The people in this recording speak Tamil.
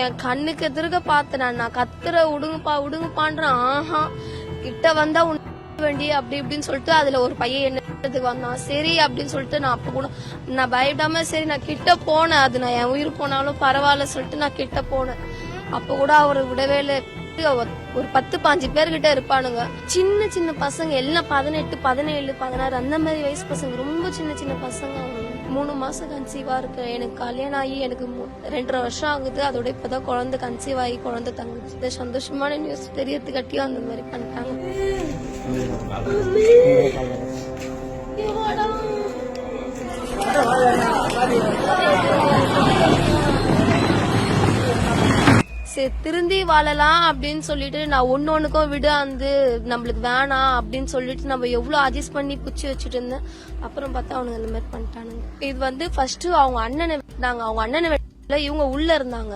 என் கண்ணுக்கு எதிர்க்க பார்த்தேன். நான் கத்துற விடுங்கப்பான்றேன். ஆஹா கிட்ட வந்தா வேண்டி அப்படி இப்படின்னு சொல்லிட்டு அதுல ஒரு பையன் என்னத்துக்கு வந்தான். சரி அப்படின்னு சொல்லிட்டு நான் அப்ப கூட நான் பயப்படாம சரி நான் கிட்ட போனேன். அது நான் என் உயிர் போனாலும் பரவாயில்ல சொல்லிட்டு நான் கிட்ட போனேன். அப்ப கூட அவரு விடவே இல்லை. ஒரு 10-15 பேர்கிட்ட இருப்பானுங்க. சின்ன சின்ன பசங்க எல்லாம் 18, 17, 16 அந்த மாதிரி வயசு பசங்க. ரொம்ப சின்ன சின்ன பசங்க. 3 மாசம் கன்சீவா இருக்கு. எனக்கு கல்யாணம் ஆகி எனக்கு 2.5 வருஷம் ஆகுது. அதோட இப்பதான் குழந்தை கன்சீவ் ஆகி குழந்தை தங்குச்சு. சந்தோஷமான நியூஸ் தெரியறதுக்காட்டியும் அந்த மாதிரி பண்ணிட்டாங்க. சரி திருந்தி வாழலாம் அப்படின்னு சொல்லிட்டு நான் ஒன்னொன்னுக்கும் விட வந்து நம்மளுக்கு வேணாம் அப்படின்னு சொல்லிட்டு நம்ம எவ்வளவு அட்ஜஸ்ட் பண்ணி புச்சி வச்சுட்டு இருந்தேன். அப்புறம் பார்த்தா அவனுங்க இந்த மாதிரி பண்ணிட்டானுங்க. இது வந்து ஃபர்ஸ்ட் அவங்க அண்ணனை வெட்டினாங்க. அவங்க அண்ணனை வெட்டல, இவங்க உள்ள இருந்தாங்க.